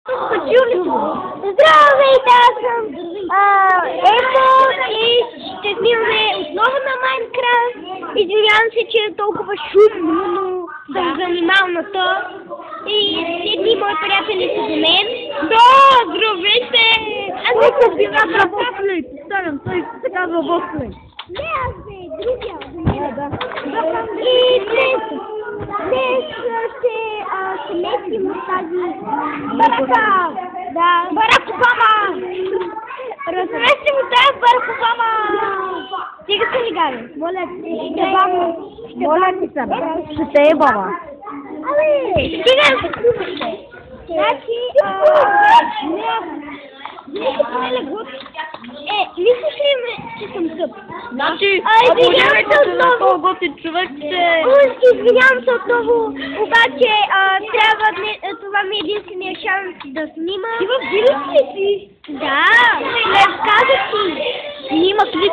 Здравейте, аз съм Емо и ще снимаме отново на Майнкрафт. Извинявам се, че е толкова шумно, но съм занималната. И едни мои приятели са до мен. Да, здравейте! Аз не съм била Босли. Повтарям, той се казва Босли. Не, аз бе, другия. И днес ще месим от тази барака. Да, Барак Обама! Разместим от тази Барак Обама! Стига се ли, Габи? Моля, Ще те е баба. Абе, стига! Значи, мислиш ли ме, че съм къп? Значи, извинявам се отново. Готин човек ще... Извинявам се отново, обаче това ми е единствения шанс да снимам. Ти в вирус ли си? Да, не казах ти. Снима клип.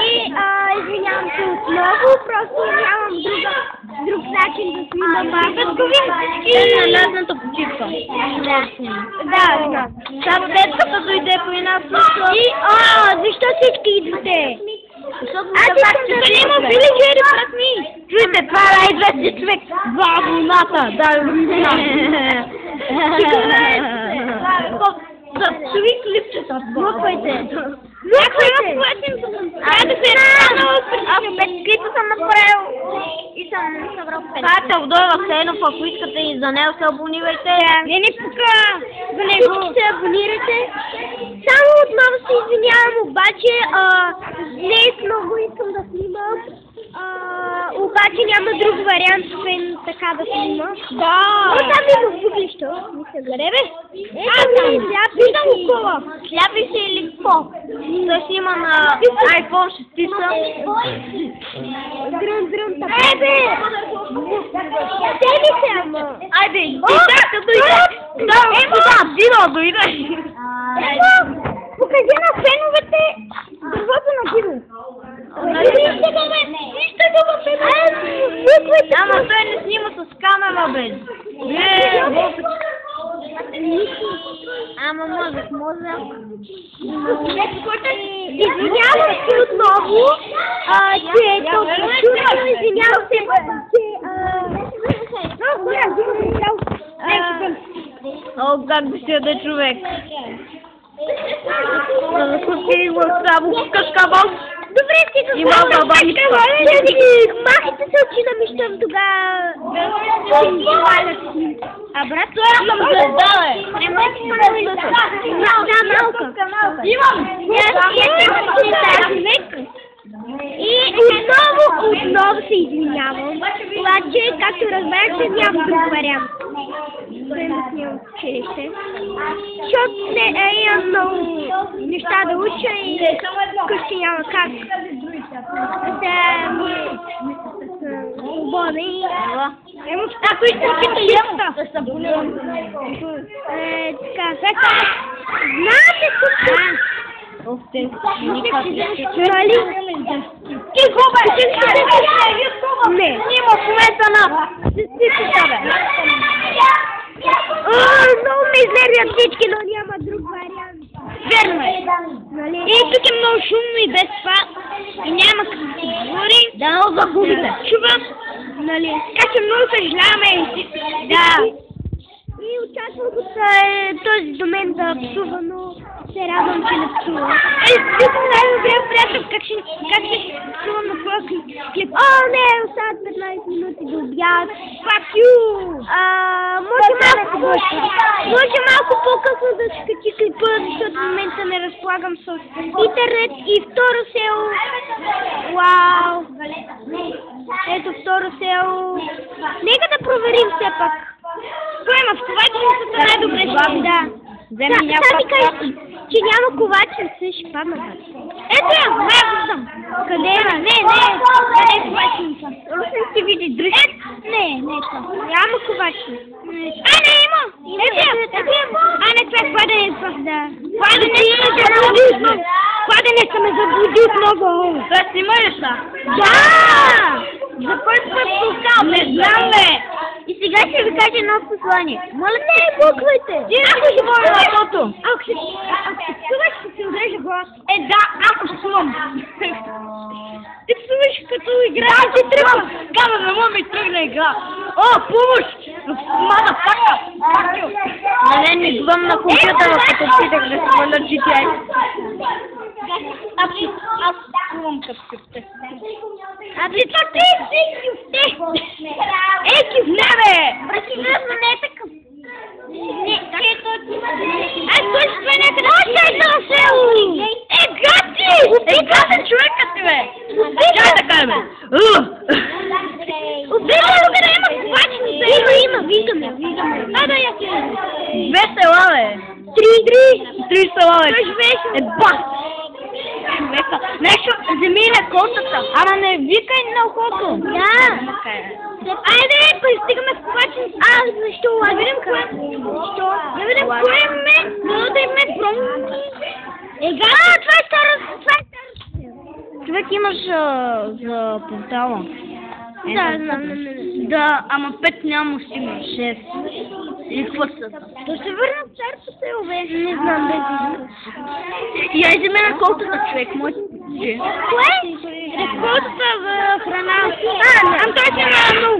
И извинявам се отново, просто нямам друг начин да снимам бабеткови. И на лятната почивка. Да. Само детката дойде при нас. И, защо всички идвате? Аз искам да има вилиджери пред ми. Чуйте, това е най-известният човек. Два вълната. Да, стои клипчета. Глупайте. Аз 5 клипа съм направил и съм събрал 5. Това е Теодора Ксенов, ако искате и за него се абонирайте. Не пука за него. Всички се абонирайте. Само отново се извинявам, обаче днес много искам да снимам. Обаче няма друг вариант, освен така да снимам. Да. Там има въглища. Къде бе? Виждам кола. Шляпи се или какво? Той си има на iPhone 6. Дрън, бе! Теми се, ама! Айде, дойде! Дойде! Покажи на феновете дървото на Дино. Вижте го, бе! Ама той не снима с камера, бе! Ама може. Извинявам се отново, че е толкова шумно. Извинявам се, О, как би се да човек? Купи го само кашкабал. Добре, стига има баба нишка. Махайте се очи на мищам тогава. А брат, това съм звезда, бе. Не махайте се на малка. Имам. И отново се извинявам. Обаче, както разбрахте, няма друг вариант. Училище. Защото имам много неща да уча и вкъщи няма как да ми свободен. Ако искате чиста, така. Знаете тук. Ох те, нали? Тихо, бе! Не. Снима в момента на сестицата, бе! Много ме излервят всички, но няма друг вариант. Верно е. И тук е много шумно и без това. И няма как да се говори. Да, много загубите. Чувам. Нали? Така че много съжаляваме. Да. И очаквах от този до мен да псува, но се радвам, че не псува. Ти съм най-добрия приятел. Как ще псувам на твоя клип? Не, остават 15 минути до обяд. Fuck you! Може малко по-късно да се качи клипа, защото в момента не разполагам с интернет. И второ село. Вау! Ето второ село. Нека да проверим все пак. Кой има в ковачницата най-добре ще? Да. Сами кажи, че няма ковачница, ще падна. Ето я, виждам. Къде е? Не е ковачница. Русен си види дръж. Не това. Няма ковачница. Не има. Ето я. Това е кладенеца. Да. Кладенеца ме заблуди отново. Да, снимаш ли? Да! За кой път слушал? Не знам, бе. И сега ще ви кажа едно послание. Моля не буквите. Ако ще бъде на фото. Ако се псуваш, ще се отрежа глас. Да, ако псувам. Ти псуваш като игра. Да, ти тръгва. Кама, не мога ми тръгна игра. О, помощ! Мада, фака! На мен ми глъм на компютъра, като питах да сваля GTA. Аз псувам като кюфте. Ами това ти си кюфте. Кюф, не бе! Сериозно не е такъв. Аз също това някъде. Още едно село! Гати! Гатен човекът ти, бе! Чай така, бе! Убийте тук да има сквачни села. Има, виждаме. Да, я ти. 2 села, бе! 3 села, бе! Ба! Човека! Нещо, вземи реколтата! Ама не викай на ухото! Да! Айде, пристигаме в сквачни. Защо? Да видим кое. Защо? Да видим кое име. Да име промни. Това е старо. Човек имаш за портала. Да, знам. Да, ама 5 няма стигна. 6. Или какво са? То се върна в царство село, бе. Не знам, бе. Я иземе реколтата, човек, мой. Кое? Реколтата за храна. Той ще има много.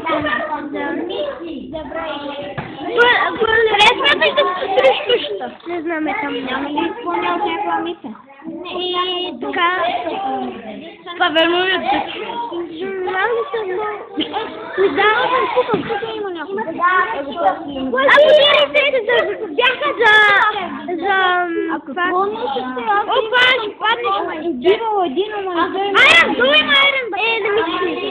Къде смяташ да се построиш къщата? Не знам, там няма ли изпълнял някаква мисля. И така. Това верно ли е да Знам ли съм да, тук има някой. Бяха за... Опа, ще паднеш. Един ама. Айрен, да мислиш.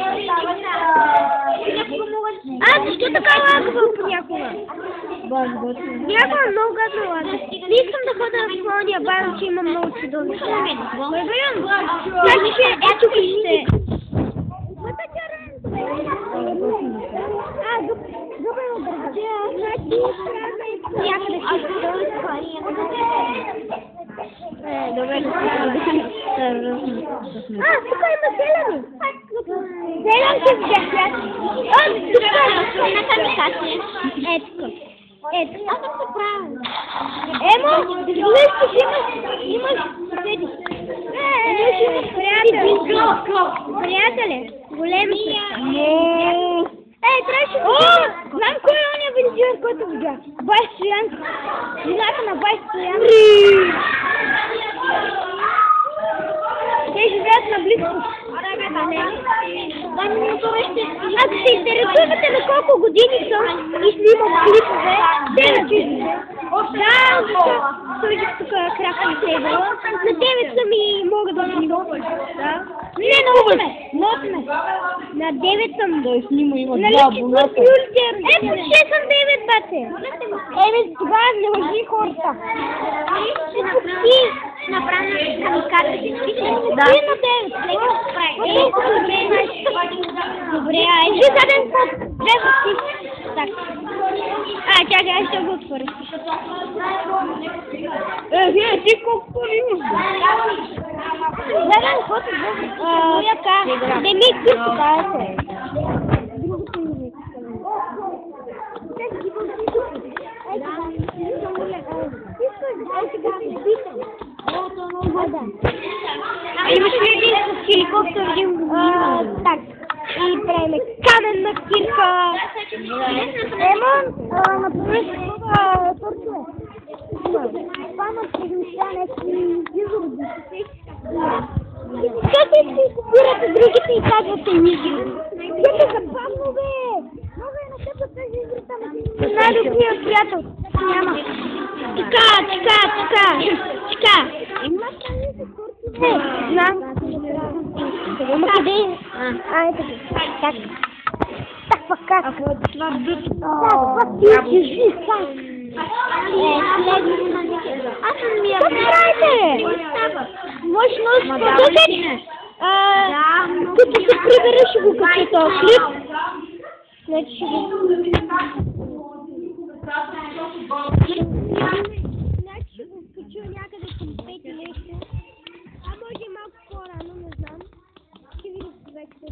Защо така лагава понякога? Някога много гадно лага. Не искам да хода в Слония бан, че има много чудовища. Значи, ето вижте. Добре обърга. Някъде ще добре. Тук има зелени. Зеленки взех. Ето. Аз съм се правил. Имаш съседи. Приятели. Големи са. Трябваше да... Знам кой е ония вензион, който видях. Бай Стоянка. Жената на Бай Стоянка. Те живеят наблизко. Ако се интересувате на колко години съм и снимам клипове, 9 да, защо сложих тук крака на сейбъла. На 9 съм и мога да снимам. Не, на 8. На 9 съм. Да снима, има нали, 2 абоната. Ето, 6 съм 9, бате. Тогава не лъжи хората. Почти направена камиката. Да. На 9. Добре, айде. Заден път. 2 пъти. Так. Чакай, аз ще го отворя. Ти колко пари имаш? Заден път. Не ми кипкате. Другото ми не имаш ли един с хеликоптер, един го има? Так. И правим каменна кирка. Например, торчове. Памът се неща, нещо изроди. Как си купирате другите и казвате ниги? Те са забавно, бе! Много е на теб да тези игри там. Най-добрият приятел. Няма. Чека. Има тази за торчове. Знам. Ама къде е? Ето ги. Так. Как? Това ти как? Аз съм ми правите? Може много сподобен. Като се прибереш го като този клип. Значи ще го... Значи ще го скачу някъде към 5 или нещо. Може малко по-рано, не знам. Ще видиш човек се е.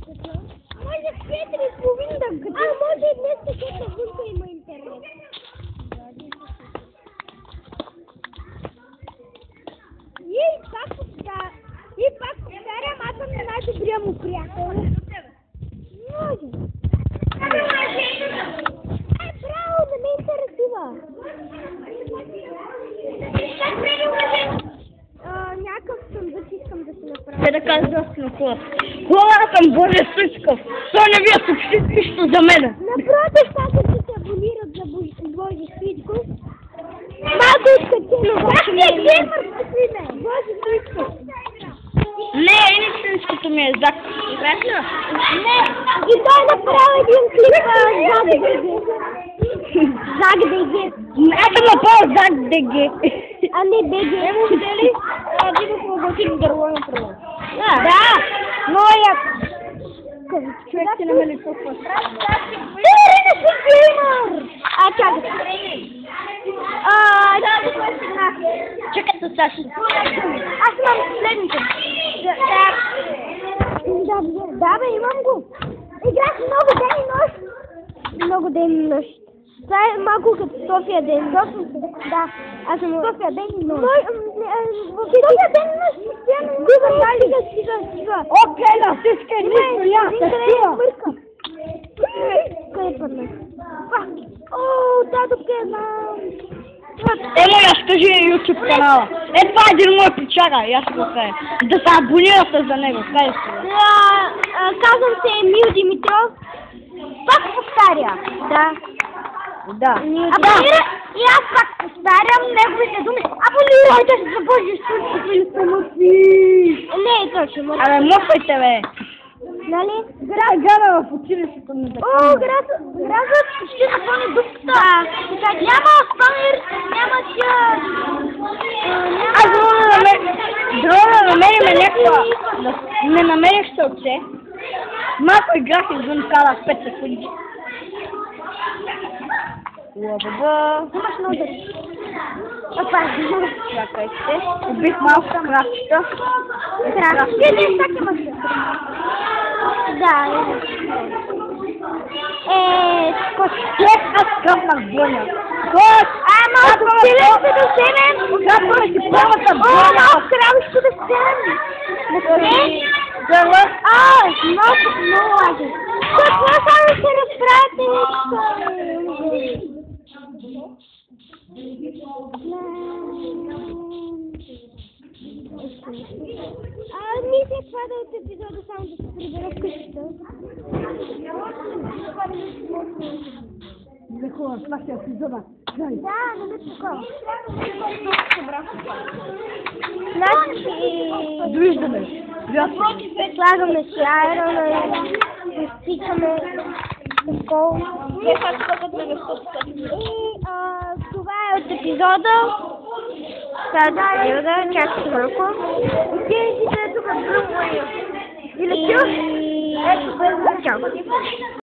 Може 4:30 да гъде. А, може и днес, защото навънка има интернет. И пак повтарям, аз съм най-добрия му приятел. Може. Браво, не ме интересува. Някакъв съндък искам да си направя. Те да кажа на клас. Хора съм Боже Сучков. Той не ви е съобщи нищо за мене. Напротив, как се те абонират за Боже Сучков. Малко изкачено ваше мнение. Боже Сучков. Не, истинското ми е Зак. Не, и той направи един клип Зак ДГ. Зак ДГ. Аз съм направил Зак ДГ. А не БГ. Не му видели? Дидо Флоготин дърво направо. Да, но я... Човек ти намери толкова. Тери не си геймър! Чакай. Чакай с Саши. Аз имам следното. Да, бе, имам го. Играх много ден и нощ. Много ден и нощ. Това е малко като София ден. Да, аз съм София ден и нощ. София ден и нощ. Стига. Окей, на всички е нищо, я се стига. Къде падна? О, татовке, мам. Я скажи YouTube канала. Това е един мой пичага, аз го кажа. Да се абонирате за него, кажа се. Казвам се Емил Димитров. Пак повтаря. Да. Абонира и аз пак повтарям неговите думи. Абонирайте се за Божи Сучков или самотни. Не е точно. Абе, мъквайте, бе. Нали? Града в училището на О, градът ще напълни дупката. Няма спамир, няма тя. Аз да намерим някаква. Не намерих сълце. Малко играх извън кала 5 секунди. Лабаба. Имаш много дори. Чакайте. Убих малко крачета. Крачета имаш. Да, скоч. Аз къпнах боня. Скоч! Малко кралището да вземем. Къпнах си първата боня. Малко кралището да вземем. Малко много лади. Какво само се разправяте нещо? Мисля, това да от епизода само да се прибера в къщата. Захова, слахя епизода. Да, не ме такова. Значи... Довиждаме. Слагаме си айрона и изтичаме такова. И това е от епизода. Тази епизода, чакайте малко. Отидете тук в друго. Или чу? Ето, чао.